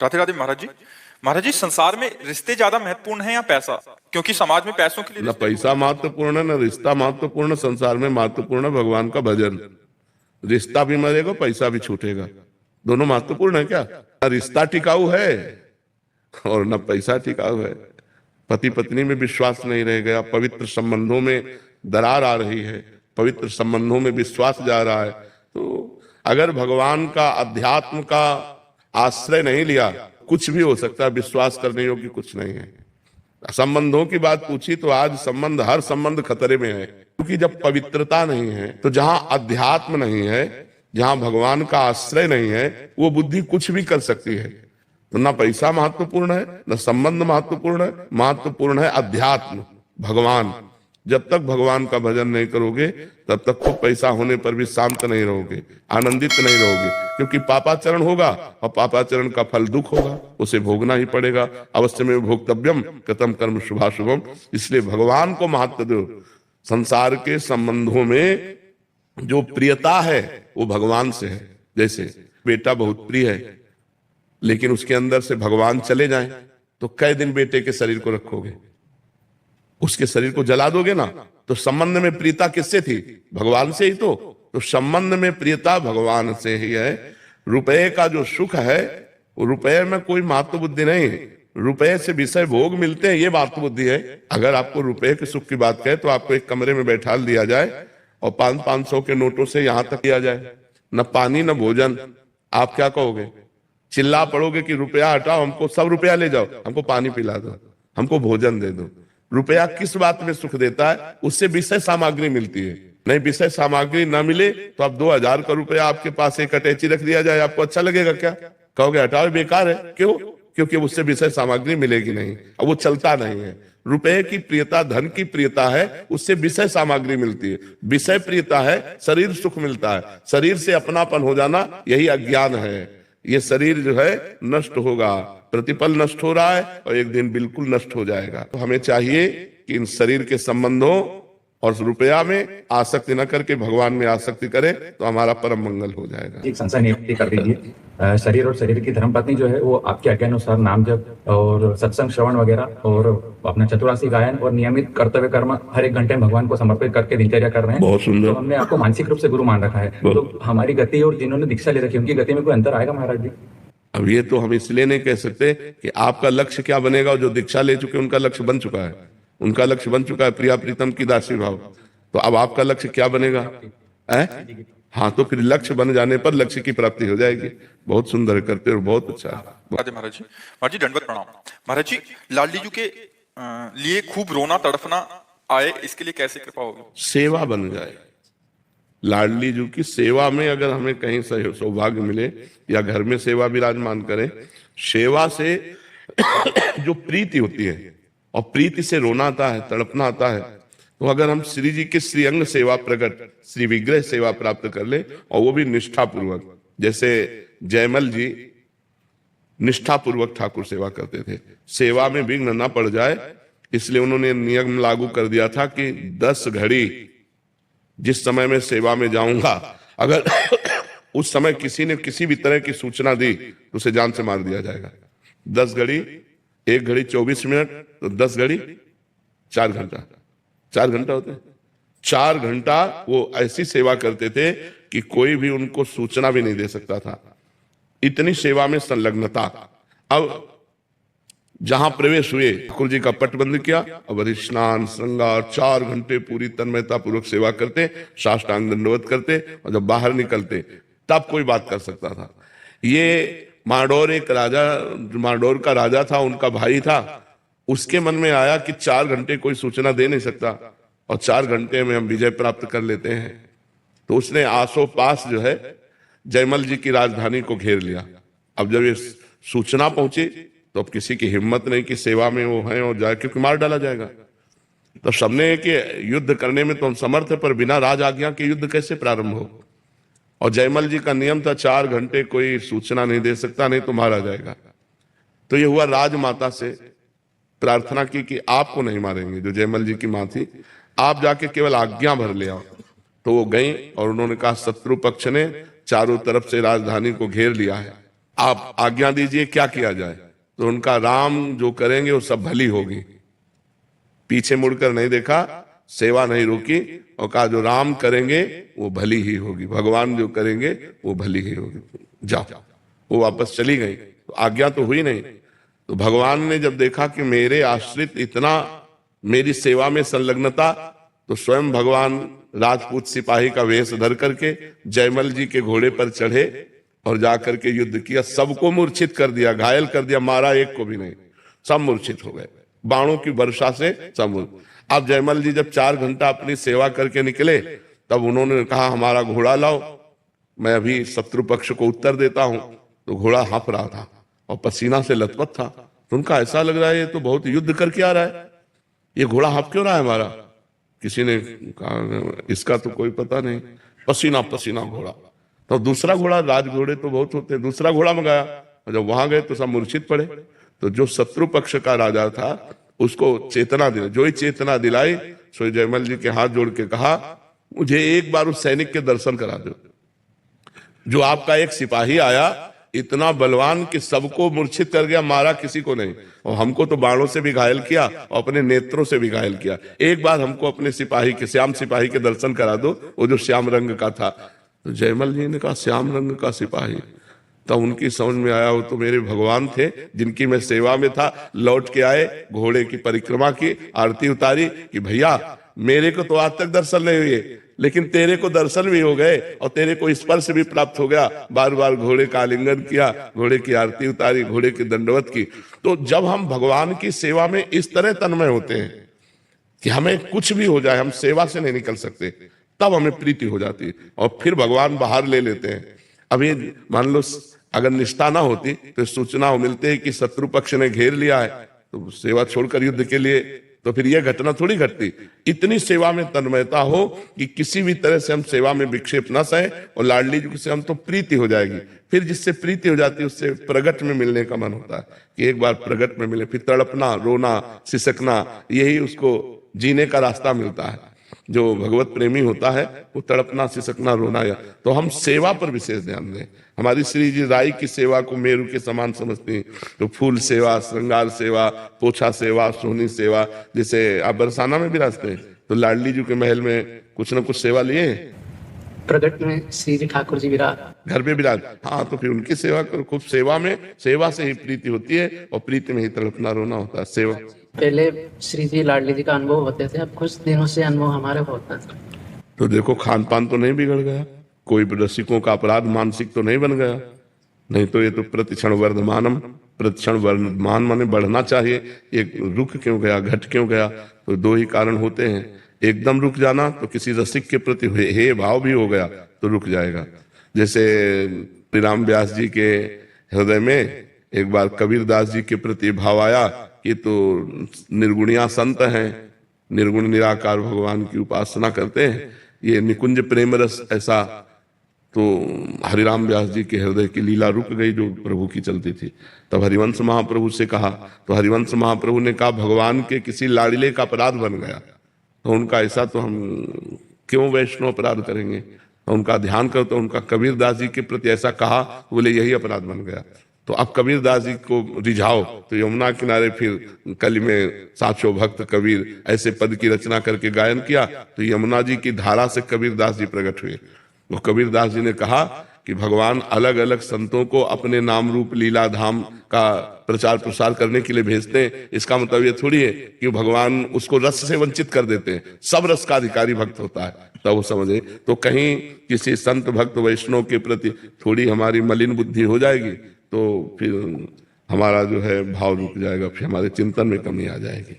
राधे राधे महाराज जी। महाराज जी, संसार में रिश्ते ज्यादा महत्वपूर्ण हैं या पैसा? क्योंकि समाज में पैसों के लिए न पैसा महत्वपूर्ण है, न रिश्ता महत्वपूर्ण। संसार में महत्वपूर्ण है भगवान का भजन। रिश्ता भी मरेगा, पैसा भी छूटेगा। दोनों महत्वपूर्ण है क्या? न रिश्ता टिकाऊ है और न पैसा टिकाऊ है। पति पत्नी में विश्वास नहीं रह गया, पवित्र संबंधों में दरार आ रही है, पवित्र संबंधों में विश्वास जा रहा है। तो अगर भगवान का, अध्यात्म का आश्रय नहीं लिया, कुछ भी हो सकता है। विश्वास करने योग्य कुछ नहीं है। संबंधों की बात पूछी तो आज संबंध, हर संबंध खतरे में है। क्योंकि जब पवित्रता नहीं है, तो जहां अध्यात्म नहीं है, जहां भगवान का आश्रय नहीं है, वो बुद्धि कुछ भी कर सकती है। तो ना पैसा महत्वपूर्ण है, न संबंध महत्वपूर्ण है, महत्वपूर्ण है अध्यात्म, भगवान। जब तक भगवान का भजन नहीं करोगे, तब तक खूब पैसा होने पर भी शांत नहीं रहोगे, आनंदित नहीं रहोगे। क्योंकि पापाचरण होगा और पापाचरण का फल दुख होगा, उसे भोगना ही पड़ेगा। अवश्य में भोक्तव्यम कृतं कर्म शुभाशुभम। इसलिए भगवान को महत्व दो। संसार के संबंधों में जो प्रियता है वो भगवान से है। जैसे बेटा बहुत प्रिय है, लेकिन उसके अंदर से भगवान चले जाएं तो कई दिन बेटे के शरीर को रखोगे? उसके शरीर को जला दोगे ना। तो संबंध में प्रियता किससे थी? भगवान से ही। तो संबंध में प्रियता भगवान से ही है। रुपए का जो सुख है, वो रुपए में कोई महत्व बुद्धि नहीं है। रुपए से विषय भोग मिलते हैं, ये महत्व बुद्धि है। अगर आपको रुपए के सुख की बात कहे तो आपको एक कमरे में बैठा दिया जाए और 500 के नोटों से यहां तक किया जाए, न पानी न भोजन, आप क्या कहोगे? चिल्ला पड़ोगे कि रुपया हटाओ, हमको सब रुपया ले जाओ, हमको पानी पिला दो, हमको भोजन दे दो। रुपया किस बात में सुख देता है? उससे विषय सामग्री मिलती है। नहीं, विषय सामग्री ना मिले तो आप 2000 का रुपया आपके पास एक अटैची रख दिया जाए, आपको अच्छा लगेगा क्या? कहोगे हटाओ, बेकार है। क्यों? क्योंकि उससे विषय सामग्री मिलेगी नहीं, अब वो चलता नहीं है। रुपए की प्रियता, धन की प्रियता है, उससे विषय सामग्री मिलती है। विषय प्रियता है, शरीर सुख मिलता है। शरीर से अपनापन हो जाना, यही अज्ञान है। ये शरीर जो है नष्ट होगा, प्रतिपल नष्ट हो रहा है और एक दिन बिल्कुल नष्ट हो जाएगा। तो हमें चाहिए कि इन शरीर के संबंधों और रुपया में आसक्ति न करके भगवान में आसक्ति करें, तो हमारा परम मंगल हो जाएगा। एक संशय नियुक्ति कर दीजिए। शरीर और शरीर की धर्मपत्नी जो है वो आपके आज्ञा अनुसार नाम जप और सत्संग श्रवण वगैरह और अपना चतुरासी गायन और नियमित कर्तव्य कर्म हर एक घंटे भगवान को समर्पित करके दिनचर्या कर रहे हैं। बहुत सुंदर। तो हमने आपको मानसिक रूप से गुरु मान रखा है। तो हमारी गति और जिन्होंने दीक्षा ले रखी है, उनकी गति में कोई अंतर आएगा महाराज जी? अब ये तो हम इसलिए नहीं कह सकते कि आपका लक्ष्य क्या बनेगा। जो दीक्षा ले चुके उनका लक्ष्य बन चुका है, उनका लक्ष्य बन चुका है प्रिया प्रीतम की दासी भाव। तो अब आपका लक्ष्य क्या बनेगा? हाँ, तो फिर लक्ष्य बन जाने पर लक्ष्य की प्राप्ति हो जाएगी। बहुत सुंदर करते हो, बहुत अच्छा। महाराज जी दंडवत प्रणाम। महाराज जी, लाडली जी के लिए खूब रोना तड़फना आए, इसके लिए कैसे कृपा होगी? सेवा बन जाए। लाडली जी की सेवा में अगर हमें कहीं सौभाग्य मिले या घर में सेवा विराजमान करे, सेवा से जो प्रीति होती है और प्रीति से रोना आता है, तड़पना आता है, तो अगर हम श्री जी के श्रीअंग सेवा प्रकट, श्री विग्रह सेवा प्राप्त कर ले, और वो भी निष्ठा पूर्वक। जैसे जयमल जी निष्ठा पूर्वक ठाकुर सेवा करते थे, सेवा में विघ्न न पड़ जाए, इसलिए उन्होंने नियम लागू कर दिया था कि 10 घड़ी जिस समय में सेवा में जाऊंगा, अगर उस समय किसी ने किसी भी तरह की सूचना दी तो उसे जान से मार दिया जाएगा। 10 घड़ी, 1 घड़ी 24 मिनट, तो 10 घड़ी 4 घंटा, 4 घंटा होते हैं। 4 घंटा वो ऐसी सेवा करते थे कि कोई भी उनको सूचना भी नहीं दे सकता था, इतनी सेवा में संलग्नता। अब जहां प्रवेश हुए, ठाकुर जी का पट बंद किया, अब स्नान श्रृंगार 4 घंटे पूरी तन्मयता पूर्वक सेवा करते, साष्टांग दंडवत करते, और जब बाहर निकलते तब कोई बात कर सकता था। ये मांडोर, एक राजा, मांडोर का राजा था, उनका भाई था, उसके मन में आया कि 4 घंटे कोई सूचना दे नहीं सकता और 4 घंटे में हम विजय प्राप्त कर लेते हैं। तो उसने आसो पास जो है जयमल जी की राजधानी को घेर लिया। अब जब ये सूचना पहुंची तो अब किसी की हिम्मत नहीं कि सेवा में वो है और जाए, क्योंकि मार डाला जाएगा। तो सबने कि युद्ध करने में तो हम समर्थ है, पर बिना राज आज्ञा के युद्ध कैसे प्रारंभ हो। और जयमल जी का नियम था 4 घंटे कोई सूचना नहीं दे सकता, नहीं तो मारा जाएगा। तो ये हुआ, राजमाता से प्रार्थना की कि आपको नहीं मारेंगे, जो जयमल जी की माँ थी, आप जाके केवल आज्ञा भर ले आओ। तो वो गई और उन्होंने कहा शत्रु पक्ष ने चारों तरफ से राजधानी को घेर लिया है, आप आज्ञा दीजिए क्या किया जाए। तो उनका राम जो करेंगे वो सब भली होगी। पीछे मुड़कर नहीं देखा, सेवा नहीं रोकी और कहा जो राम करेंगे वो भली ही होगी, भगवान जो करेंगे वो भली ही होगी, जाओ। वो वापस चली गई, तो आज्ञा तो हुई नहीं। तो भगवान ने जब देखा कि मेरे आश्रित इतना मेरी सेवा में संलग्नता, तो स्वयं भगवान राजपूत सिपाही का वेश धर करके जयमल जी के घोड़े पर चढ़े और जाकर के युद्ध किया। सबको मूर्छित कर दिया, घायल कर दिया, मारा एक को भी नहीं, सब मूर्छित हो गए बाणों की वर्षा से सब। अब जयमल जी जब 4 घंटा अपनी सेवा करके निकले, तब उन्होंने कहा हमारा घोड़ा लाओ, मैं अभी शत्रु पक्ष को उत्तर देता हूं। तो घोड़ा हाँफ रहा था और पसीना से लथपथ था। तो उनका ऐसा लग रहा है ये तो बहुत युद्ध करके आ रहा है, ये घोड़ा हाँफ क्यों रहा है हमारा। किसी ने कहा इसका तो कोई पता नहीं, पसीना पसीना घोड़ा। तो दूसरा घोड़ा, राज घोड़े तो बहुत होते हैं, दूसरा घोड़ा मंगाया। जब वहां गए तो सब मूर्छित पड़े। तो जो शत्रु पक्ष का राजा था उसको चेतना दिला, जो ही चेतना दिलाई सो जयमल जी के हाथ जोड़ के कहा मुझे एक बार उस सैनिक के दर्शन करा दो, जो आपका एक सिपाही आया इतना बलवान कि सबको मूर्छित कर गया, मारा किसी को नहीं, और हमको तो बाणों से भी घायल किया और अपने नेत्रों से भी घायल किया। एक बार हमको अपने सिपाही के, श्याम सिपाही के दर्शन करा दो, वो जो श्याम रंग का था। तो जयमल जी ने कहा श्याम रंग का सिपाही। तब उनकी समझ में आया वो तो मेरे भगवान थे जिनकी मैं सेवा में था। लौट के आए, घोड़े की परिक्रमा की, आरती उतारी कि भैया मेरे को तो आज तक दर्शन नहीं हुए, लेकिन तेरे को दर्शन भी हो गए और तेरे को स्पर्श भी प्राप्त हो गया। बार बार घोड़े का आलिंगन किया, घोड़े की आरती उतारी, घोड़े की दंडवत की। तो जब हम भगवान की सेवा में इस तरह तन्मय होते हैं कि हमें कुछ भी हो जाए, हम सेवा से नहीं निकल सकते, तब हमें प्रीति हो जाती है और फिर भगवान बाहर ले लेते हैं। अभी मान लो अगर निष्ठा ना होती तो सूचना मिलती है कि शत्रु पक्ष ने घेर लिया है, तो सेवा छोड़कर युद्ध के लिए, तो फिर यह घटना थोड़ी घटती। इतनी सेवा में तन्मयता हो कि किसी भी तरह से हम सेवा में विक्षेप न सहे और लाडली जी से हम तो प्रीति हो जाएगी। फिर जिससे प्रीति हो जाती है उससे प्रगट में मिलने का मन होता है कि एक बार प्रगट में मिले, फिर तड़पना, रोना, सिसकना, यही उसको जीने का रास्ता मिलता है। जो भगवत प्रेमी होता है वो तड़पना, सिसकना, रोना। या तो हम सेवा पर विशेष ध्यान दें। हमारी श्री जी राई की सेवा को मेरू के समान समझती हैं, तो फूल सेवा, श्रृंगार सेवा, पोछा सेवा, सोहनी सेवा। जैसे आप बरसाना में विराजते हैं तो लाडली जी के महल में कुछ न कुछ सेवा लिए, प्रगट में श्री जी ठाकुर जी विराज, घर पे विराज। हाँ, तो फिर उनकी सेवा करो खूब। सेवा में, सेवा से ही प्रीति होती है और प्रीति में ही तड़पना, रोना होता है। सेवा पहले श्री जी लाडली जी का अनुभव होते थे, अब कुछ दिनों से अनुभव हमारे होता है। तो देखो खान पान तो नहीं बिगड़ गया, कोई रसिकों का अपराध मानसिक तो नहीं बन गया। नहीं तो ये तो प्रतिक्षण वर्धमानम, प्रतिक्षण वर्धमान माने बढ़ना चाहिए। एक रुक क्यों गया, घट क्यों गया? तो दो ही कारण होते हैं, एकदम रुक जाना तो किसी रसिक के प्रति हे भाव भी हो गया तो रुक जाएगा। जैसे श्री राम व्यास जी के हृदय में एक बार कबीर दास जी के प्रति भाव आया कि तो निर्गुणिया संत हैं, निर्गुण निराकार भगवान की उपासना करते हैं, ये निकुंज प्रेम रस ऐसा। तो हरिराम व्यास जी के हृदय की लीला रुक गई जो प्रभु की चलती थी। तब हरिवंश महाप्रभु से कहा, तो हरिवंश महाप्रभु ने कहा भगवान के किसी लाड़िले का अपराध बन गया। तो उनका ऐसा तो हम क्यों वैष्णव अपराध करेंगे? तो उनका ध्यान करो, तो उनका कबीर दास जी के प्रति ऐसा कहा, बोले यही अपराध बन गया। तो अब कबीर दास जी को रिझाओ, तो यमुना किनारे फिर कली में साचो भक्त कबीर ऐसे पद की रचना करके गायन किया। तो यमुना जी की धारा से कबीर दास जी प्रकट हुए। तो कबीर दास जी ने कहा कि भगवान अलग अलग संतों को अपने नाम रूप लीला धाम का प्रचार प्रसार करने के लिए भेजते हैं। इसका मतलब ये थोड़ी है कि भगवान उसको रस से वंचित कर देते हैं। सब रस का अधिकारी भक्त होता है, तब वो समझे। तो कहीं किसी संत भक्त वैष्णव के प्रति थोड़ी हमारी मलिन बुद्धि हो जाएगी तो फिर हमारा जो है भाव रुक जाएगा, फिर हमारे चिंतन में कमी आ जाएगी।